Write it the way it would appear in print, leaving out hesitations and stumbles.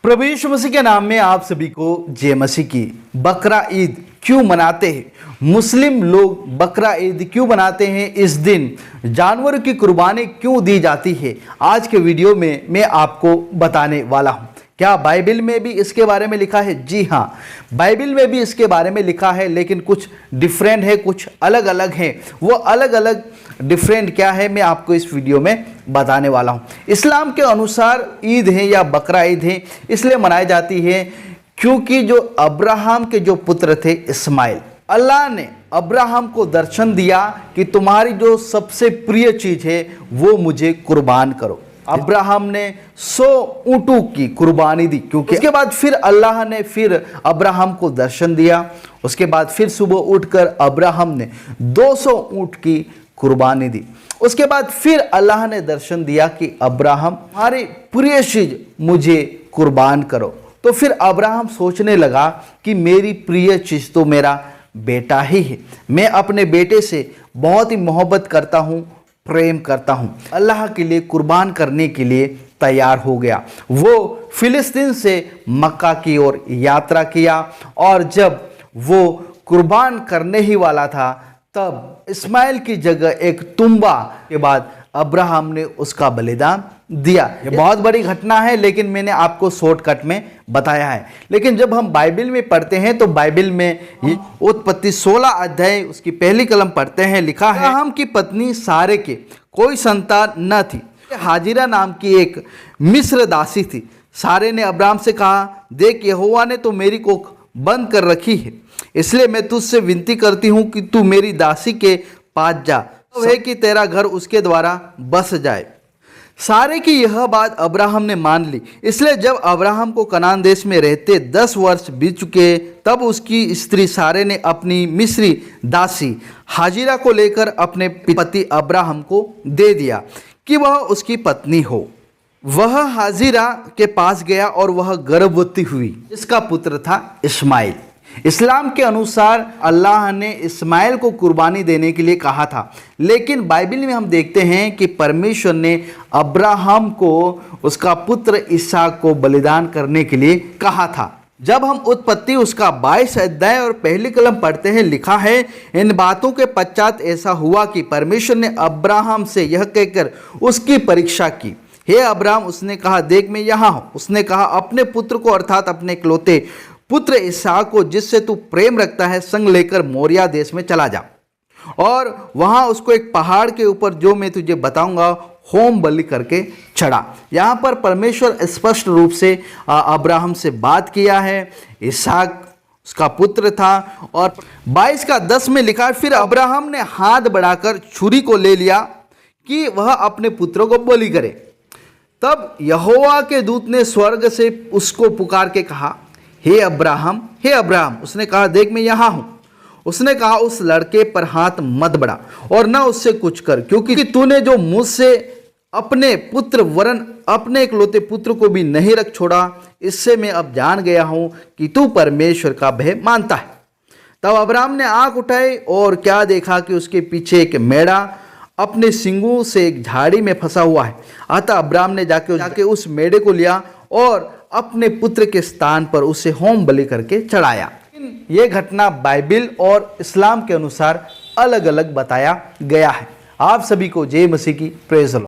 प्रभु यीशु मसीह के नाम में आप सभी को जय मसीह की। बकरा ईद क्यों मनाते हैं? मुस्लिम लोग बकरा ईद क्यों मनाते हैं? इस दिन जानवरों की कुर्बानी क्यों दी जाती है? आज के वीडियो में मैं आपको बताने वाला हूं। क्या बाइबल में भी इसके बारे में लिखा है? जी हाँ, बाइबल में भी इसके बारे में लिखा है, लेकिन कुछ डिफरेंट है, कुछ अलग अलग है। वो अलग अलग डिफरेंट क्या है, मैं आपको इस वीडियो में बताने वाला हूँ। इस्लाम के अनुसार ईद है या बकरा ईद है इसलिए मनाई जाती है क्योंकि जो अब्राहम के जो पुत्र थे इस्माइल, अल्लाह ने अब्राहम को दर्शन दिया कि तुम्हारी जो सबसे प्रिय चीज़ है वो मुझे कुर्बान करो। अब्राहम ने 100 ऊँटों की कुर्बानी दी, क्योंकि उसके बाद फिर अल्लाह ने फिर अब्राहम को दर्शन दिया। उसके बाद फिर सुबह उठकर अब्राहम ने 200 ऊँट की कुर्बानी दी। उसके बाद फिर अल्लाह ने दर्शन दिया कि अब्राहम हमारी प्रिय चीज मुझे कुर्बान करो। तो फिर अब्राहम सोचने लगा कि मेरी प्रिय चीज तो मेरा बेटा ही है, मैं अपने बेटे से बहुत ही मोहब्बत करता हूँ, प्रेम करता हूँ। अल्लाह के लिए कुर्बान करने के लिए तैयार हो गया। वो फिलिस्तीन से मक्का की ओर यात्रा किया और जब वो कुर्बान करने ही वाला था तब इस्माइल की जगह एक तुम्बा के बाद अब्राहम ने उसका बलिदान दिया। ये बहुत बड़ी घटना है, लेकिन मैंने आपको शॉर्टकट में बताया है। लेकिन जब हम बाइबल में पढ़ते हैं तो बाइबल में उत्पत्ति 16 अध्याय उसकी पहली कलम पढ़ते हैं, लिखा है, अब्राहम की पत्नी सारे के कोई संतान न थी, हाजिरा नाम की एक मिस्र दासी थी। सारे ने अब्राहम से कहा, देख यहोवा ने तो मेरी कोख बंद कर रखी है, इसलिए मैं तुझसे विनती करती हूँ कि तू मेरी दासी के पास जा, है कि तेरा घर उसके द्वारा बस जाए। सारे की यह बात अब्राहम ने मान ली। इसलिए जब अब्राहम को कनान देश में रहते 10 वर्ष बीत चुके तब उसकी स्त्री सारे ने अपनी मिस्री दासी हाजिरा को लेकर अपने पति अब्राहम को दे दिया कि वह उसकी पत्नी हो। वह हाजिरा के पास गया और वह गर्भवती हुई, जिसका पुत्र था इस्माइल। इस्लाम के अनुसार अल्लाह ने इस्माइल को कुर्बानी देने के लिए कहा था, लेकिन बाइबल में हम देखते हैं कि परमेश्वर ने अब्राहम को उसका पुत्र इसहाक को बलिदान करने के लिए कहा था। जब हम उत्पत्ति उसका 22 अध्याय और पहली कलम पढ़ते हैं, लिखा है, इन बातों के पश्चात ऐसा हुआ कि परमेश्वर ने अब्राहम से यह कहकर उसकी परीक्षा की, हे अब्राहम, उसने कहा, देख मैं यहाँ हूँ। उसने कहा, अपने पुत्र को अर्थात अपने इकलौते पुत्र इसहाक को जिससे तू प्रेम रखता है संग लेकर मोरिया देश में चला जा और वहां उसको एक पहाड़ के ऊपर जो मैं तुझे बताऊंगा होम बलि करके चढ़ा। यहाँ पर परमेश्वर स्पष्ट रूप से अब्राहम से बात किया है। इसहाक उसका पुत्र था और 22 का 10 में लिखा है, फिर अब्राहम ने हाथ बढ़ाकर छुरी को ले लिया कि वह अपने पुत्रों को बलि करे। तब यहोवा के दूत ने स्वर्ग से उसको पुकार के कहा, हे अब्राहम, हे अब्राहम। उसने कहा, देख मैं यहाँ हूँ। उसने कहा, उस लड़के पर हाथ मत बढ़ा और न उससे कुछ कर, क्योंकि तूने जो मुझसे अपने पुत्र वरन अपने इकलौते पुत्र को भी नहीं रख छोड़ा, इससे मैं अब जान गया हूँ कि तू परमेश्वर का भय मानता है। तब अब्राहम ने आंख उठाई और क्या देखा कि उसके पीछे एक मेढ़ा अपने सींगों से एक झाड़ी में फंसा हुआ है। अतः अब्राहम ने जाके उस मेढ़े को लिया और अपने पुत्र के स्थान पर उसे होम बलि करके चढ़ाया। यह घटना बाइबल और इस्लाम के अनुसार अलग अलग बताया गया है। आप सभी को जय मसीह की प्रेज़ लो।